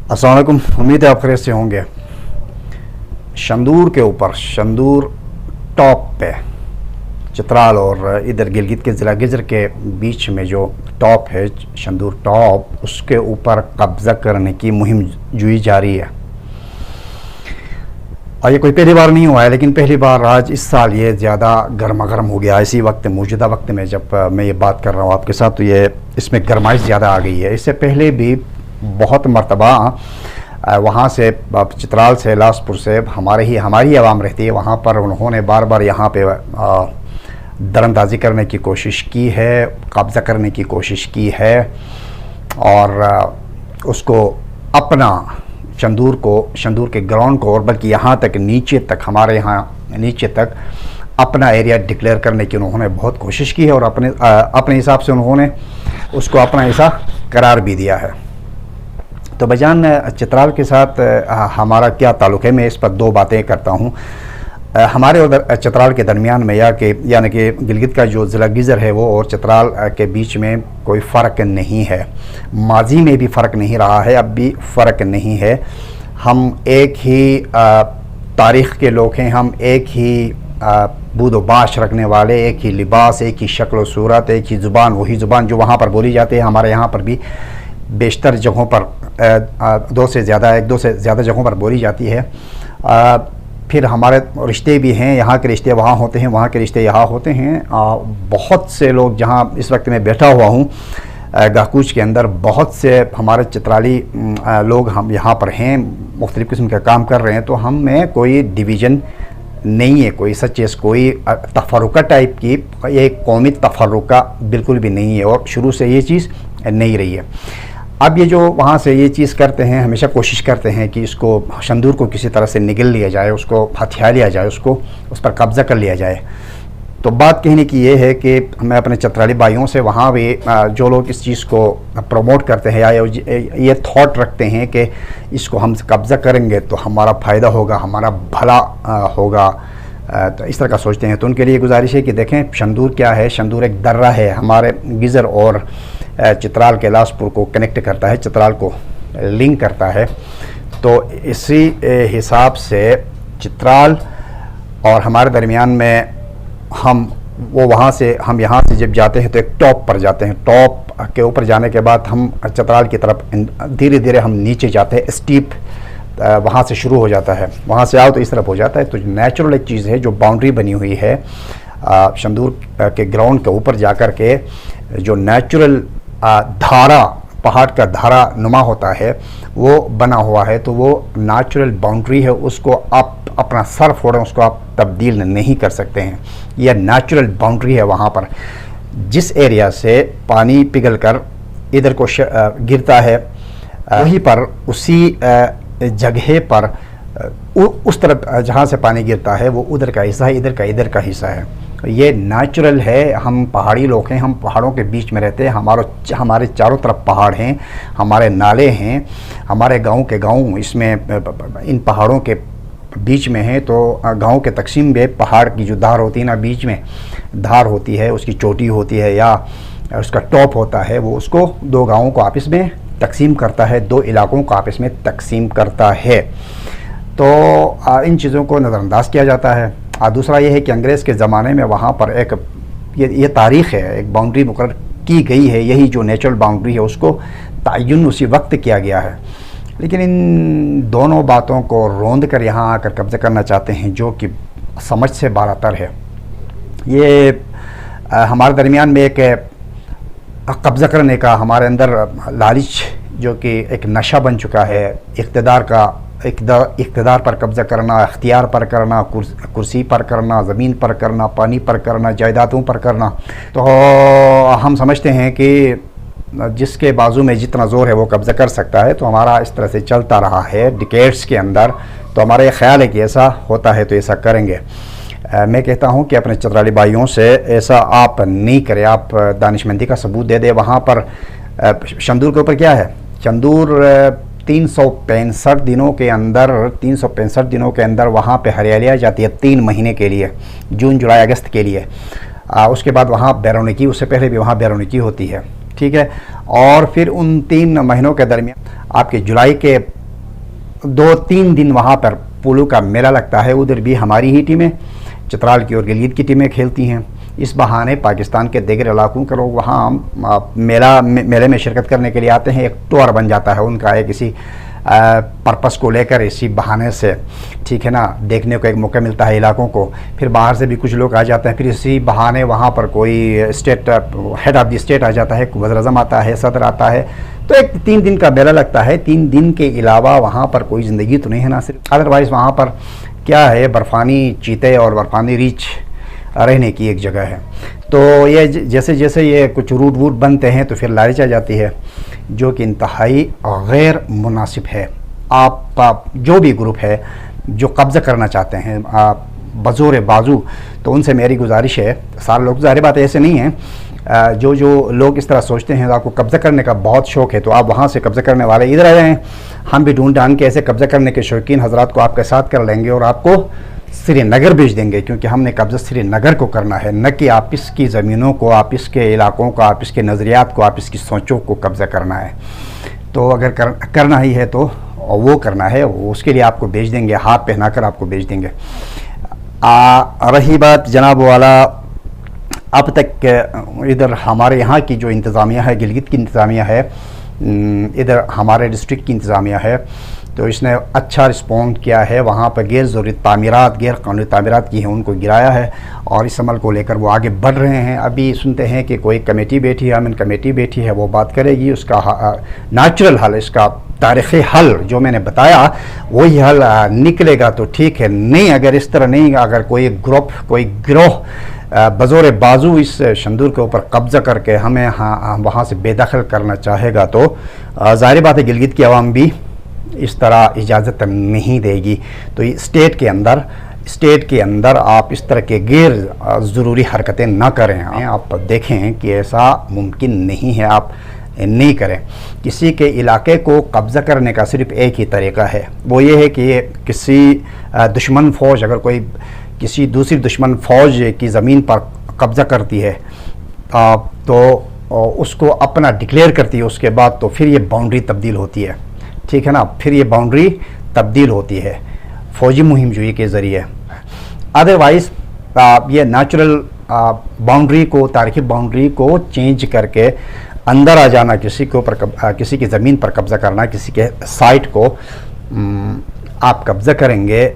अस्सलाम वालेकुम, उम्मीद है आप खैरियत से होंगे। शंदूर के ऊपर, शंदूर टॉप पे, चित्राल और इधर गिलगित के ज़िला गिजर के बीच में जो टॉप है, शंदूर टॉप, उसके ऊपर कब्ज़ा करने की मुहिम जुई जारी है। और ये कोई पहली बार नहीं हुआ है, लेकिन पहली बार आज इस साल ये ज़्यादा गर्मा गर्म हो गया। इसी वक्त, मौजूदा वक्त में जब मैं ये बात कर रहा हूँ आपके साथ, तो ये इसमें गर्माइश ज़्यादा आ गई है। इससे पहले भी बहुत मरतबा वहाँ से, चित्राल से, लासपुर से हमारी आवाम रहती है, वहाँ पर उन्होंने बार बार यहाँ पे दरअंदाजी करने की कोशिश की है, कब्ज़ा करने की कोशिश की है और उसको अपना शंदूर के ग्राउंड को, और बल्कि यहाँ तक नीचे तक, हमारे यहाँ नीचे तक अपना एरिया डिक्लेयर करने की उन्होंने बहुत कोशिश की है और अपने हिसाब से उन्होंने उसको अपना हिस्सा करार भी दिया है। तो बजान चित्राल के साथ हमारा क्या ताल्लुक़ है, मैं इस पर दो बातें करता हूँ। हमारे उधर चित्राल के दरमियान में यानी कि गिलगित का जो ज़िला गिजर है वो और चित्राल के बीच में कोई फ़र्क नहीं है। माजी में भी फ़र्क नहीं रहा है, अब भी फ़र्क नहीं है। हम एक ही तारीख़ के लोग हैं, हम एक ही बूद बाश रखने वाले, एक ही लिबास, एक ही शक्ल व सूरत, एक ही ज़ुबान, वही ज़ुबान जो वहाँ पर बोली जाती है, हमारे यहाँ पर भी बेशतर जगहों पर एक दो से ज़्यादा जगहों पर बोली जाती है। फिर हमारे रिश्ते भी हैं, यहाँ के रिश्ते वहाँ होते हैं, वहाँ के रिश्ते यहाँ होते हैं। बहुत से लोग, जहाँ इस वक्त मैं बैठा हुआ हूँ गाहकूच के अंदर, बहुत से हमारे चित्राली लोग हम यहाँ पर हैं, मुख्तलिफ़ किस्म का काम कर रहे हैं। तो हम में कोई डिवीज़न नहीं है, कोई कोई तफर्रुका टाइप की, ये कौमी तफर्रुका बिल्कुल भी नहीं है और शुरू से ये चीज़ नहीं रही है। अब ये जो वहाँ से ये चीज़ करते हैं, हमेशा कोशिश करते हैं कि इसको शंदूर को किसी तरह से निगल लिया जाए, उसको हथिया लिया जाए, उस पर कब्ज़ा कर लिया जाए। तो बात कहने की ये है कि मैं अपने चित्राली भाइयों से, वहाँ भी जो लोग इस चीज़ को प्रमोट करते हैं या ये थॉट रखते हैं कि इसको हम कब्ज़ा करेंगे तो हमारा फ़ायदा होगा, हमारा भला होगा, तो इस तरह का सोचते हैं, तो उनके लिए गुजारिश है कि देखें शंदूर क्या है। शंदूर एक दर्रा है, हमारे गिजर और चित्राल के लासपुर को कनेक्ट करता है, चित्राल को लिंक करता है। तो इसी हिसाब से चित्राल और हमारे दरमियान में हम यहाँ से जब जाते हैं तो एक टॉप पर जाते हैं। टॉप के ऊपर जाने के बाद हम चित्राल की तरफ धीरे धीरे हम नीचे जाते हैं, स्टीप वहाँ से शुरू हो जाता है, वहाँ से आओ तो इस तरफ हो जाता है। तो नेचुरल एक चीज़ है, जो बाउंड्री बनी हुई है शंदूर के ग्राउंड के ऊपर जाकर के, जो नेचुरल धारा, पहाड़ का धारा नुमा होता है, वो बना हुआ है। तो वो नेचुरल बाउंड्री है, उसको आप अपना सर फोड़ें, उसको आप तब्दील नहीं कर सकते हैं। यह नेचुरल बाउंड्री है। वहाँ पर जिस एरिया से पानी पिघल कर इधर को गिरता है, वहीं पर उसी जगह पर उस तरफ जहाँ से पानी गिरता है वो उधर का हिस्सा है, इधर का हिस्सा है। ये नेचुरल है। हम पहाड़ी लोग हैं, हम पहाड़ों के बीच में रहते हैं, हमारे चारों तरफ पहाड़ हैं, हमारे नाले हैं, हमारे गांव के गांव इसमें इन पहाड़ों के बीच में हैं। तो गांव के तकसीम में पहाड़ की जो धार होती है ना, बीच में धार होती है, उसकी चोटी होती है या उसका टॉप होता है, वो उसको दो गाँवों को आपस में तकसीम करता है, दो इलाकों को आपस में तकसीम करता है। तो इन चीज़ों को नज़रअंदाज किया जाता है। दूसरा ये है कि अंग्रेज़ के ज़माने में वहाँ पर एक ये तारीख़ है, एक बाउंड्री मुकर्रर की गई है। यही जो नेचुरल बाउंड्री है उसको तयन उसी वक्त किया गया है। लेकिन इन दोनों बातों को रोंद कर यहाँ आकर कब्ज़ा करना चाहते हैं, जो कि समझ से बारातर है। ये हमारे दरमियान में एक कब्ज़ा करने का हमारे अंदर लालच, जो कि एक नशा बन चुका है, इक़्तिदार पर कब्ज़ा करना, इख्तियार पर करना, कुर्सी पर करना, ज़मीन पर करना, पानी पर करना, जायदादों पर करना। तो हम समझते हैं कि जिसके बाजू में जितना ज़ोर है वो कब्ज़ा कर सकता है। तो हमारा इस तरह से चलता रहा है डिकेड्स के अंदर। तो हमारा ये ख्याल है कि ऐसा होता है तो ऐसा करेंगे। मैं कहता हूँ कि अपने चित्राली भाइयों से ऐसा आप नहीं करें, आप दानिशमंदी का सबूत दे दें। वहाँ पर शंदूर के ऊपर क्या है, शंदूर 365 दिनों के अंदर वहाँ पे हरियाली आ जाती है 3 महीने के लिए, जून जुलाई अगस्त के लिए। उसके बाद वहाँ बैरोनिकी, उससे पहले भी वहाँ बैरोनिकी होती है, ठीक है। और फिर उन 3 महीनों के दरमियान आपके जुलाई के 2-3 दिन वहाँ पर पोलो का मेला लगता है, उधर भी हमारी ही टीमें, चतराल की और गिलगित की टीमें खेलती हैं। इस बहाने पाकिस्तान के दीगर इलाकों के लोग वहाँ मेले में शिरकत करने के लिए आते हैं। एक टूर बन जाता है उनका, एक किसी पर्पस को लेकर, इसी बहाने से, ठीक है ना, देखने को एक मौका मिलता है इलाकों को। फिर बाहर से भी कुछ लोग आ जाते हैं, फिर इसी बहाने वहाँ पर कोई state head of the state आ जाता है, वज़ीर-ए-आज़म आता है, सदर आता है, तो एक 3 दिन का मेला लगता है। 3 दिन के अलावा वहाँ पर कोई ज़िंदगी तो नहीं है ना सिर्फ, अदरवाइज़ वहाँ पर क्या है, बर्फ़ानी चीते और बर्फ़ानी रीछ रहने की एक जगह है। तो ये जैसे जैसे ये कुछ रूट वूट बनते हैं तो फिर लालच आ जाती है, जो कि इंतहाई गैर मुनासिब है। आप जो भी ग्रुप है जो कब्ज़ा करना चाहते हैं बज़ोर बाजू, तो उनसे मेरी गुजारिश है, सारे लोग ज़ाहिर बात ऐसे नहीं हैं, जो लोग इस तरह सोचते हैं आपको कब्ज़ा करने का बहुत शौक़ है, तो आप वहाँ से कब्ज़ा करने वाले इधर आ जाएँ। हम भी ढूंढ ढांढ के ऐसे कब्ज़ा करने के शौकीन हज़रात को आपके साथ कर लेंगे और आपको श्रीनगर भेज देंगे, क्योंकि हमने कब्ज़ा श्रीनगर को करना है, न कि आप इसकी ज़मीनों को, आप इसके इलाकों को, आप इसके नज़रियात को, आप इसकी सोचों को कब्ज़ा करना है। तो अगर करना ही है तो वो करना है, उसके लिए आपको भेज देंगे, हाथ पहना कर आपको भेज देंगे। रही बात जनाब वाला, अब तक इधर हमारे यहाँ की जो इंतज़ामिया है, गिलगित की इंतज़ामिया है, इधर हमारे डिस्ट्रिक्ट की इंतज़ामिया है, तो इसने अच्छा रिस्पॉन्ड किया है। वहाँ पर गैर ज़रूरी तामीरात, गैर कानूनी तामीरात की हैं, उनको गिराया है और इस अमल को लेकर वो आगे बढ़ रहे हैं। अभी सुनते हैं कि कोई कमेटी बैठी है, अमन कमेटी बैठी है, वो बात करेगी, उसका नेचुरल हल, इसका तारीख़ी हल जो मैंने बताया वही हल निकलेगा तो ठीक है, नहीं अगर इस तरह नहीं, अगर कोई ग्रुप, कोई गिरोह बज़ोर बाजू इस शंदूर के ऊपर कब्ज़ा करके हमें वहाँ से बेदखल करना चाहेगा, तो ज़ाहिर बात है गिलगित की आवाम भी इस तरह इजाज़त नहीं देगी। तो स्टेट के अंदर आप इस तरह के गैर ज़रूरी हरकतें ना करें। आप देखें कि ऐसा मुमकिन नहीं है, आप नहीं करें। किसी के इलाके को कब्ज़ा करने का सिर्फ एक ही तरीक़ा है, वो ये है कि किसी दुश्मन फ़ौज, अगर कोई किसी दूसरी दुश्मन फ़ौज की ज़मीन पर कब्ज़ा करती है तो उसको अपना डिक्लेयर करती है, उसके बाद तो फिर ये बाउंड्री तब्दील होती है, ठीक है ना, फिर ये बाउंड्री तब्दील होती है फ़ौजी मुहिम जुई के ज़रिए। अदरवाइज़ ये नेचुरल बाउंड्री को, तारीख़ी बाउंड्री को चेंज करके अंदर आ जाना, किसी के ऊपर किसी की ज़मीन पर कब्ज़ा करना, किसी के साइट को आप कब्ज़ा करेंगे,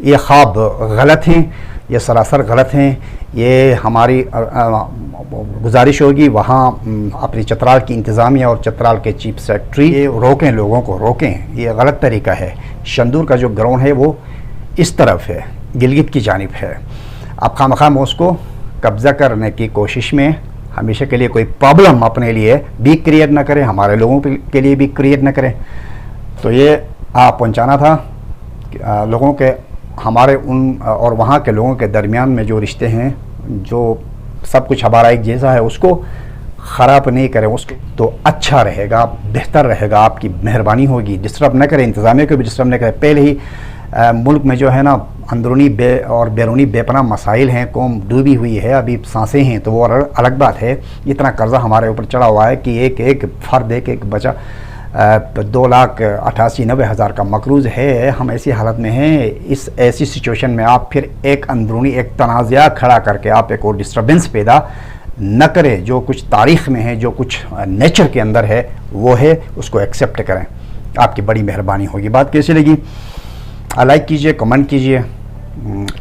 ये ख्वाब गलत हैं, ये सरासर गलत हैं। ये हमारी गुजारिश होगी वहाँ अपनी चतराल की इंतज़ामिया और चतराल के चीफ सेक्रेटरी ये रोकें, लोगों को रोकें, ये गलत तरीका है। शंदूर का जो ग्राउंड है वो इस तरफ है, गिलगित की जानिब है। आप खामखाम उसको कब्ज़ा करने की कोशिश में हमेशा के लिए कोई प्रॉब्लम अपने लिए भी क्रिएट ना करें, हमारे लोगों के लिए भी क्रिएट ना करें। तो ये पहुंचाना था लोगों के, हमारे उन और वहाँ के लोगों के दरमियान में जो रिश्ते हैं, जो सब कुछ हमारा एक जैसा है, उसको ख़राब नहीं करें, उसको तो अच्छा रहेगा, बेहतर रहेगा, आपकी मेहरबानी होगी। डिस्टर्ब न करें, इंतज़ामिया को भी डिस्टर्ब न करें। पहले ही मुल्क में जो है ना अंदरूनी और बैरूनी बेपनाह मसाइल हैं, कौम डूबी हुई है, अभी सांसें हैं, तो वो अलग बात है। इतना कर्ज़ा हमारे ऊपर चढ़ा हुआ है कि एक फ़र्द, एक बच्चा 2,88,90,000 का मकरूज़ है। हम ऐसी हालत में हैं, इस ऐसी सिचुएशन में आप फिर एक अंदरूनी एक तनाज़ा खड़ा करके आप एक और डिस्टर्बेंस पैदा न करें। जो कुछ तारीख़ में है, जो कुछ नेचर के अंदर है, वो है, उसको एक्सेप्ट करें, आपकी बड़ी मेहरबानी होगी। बात कैसी लगी लाइक कीजिए, कमेंट कीजिए,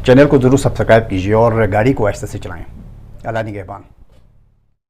चैनल को ज़रूर सब्सक्राइब कीजिए और गाड़ी को आहिस्ते से चलाएँ। अल्लाह निगहबान।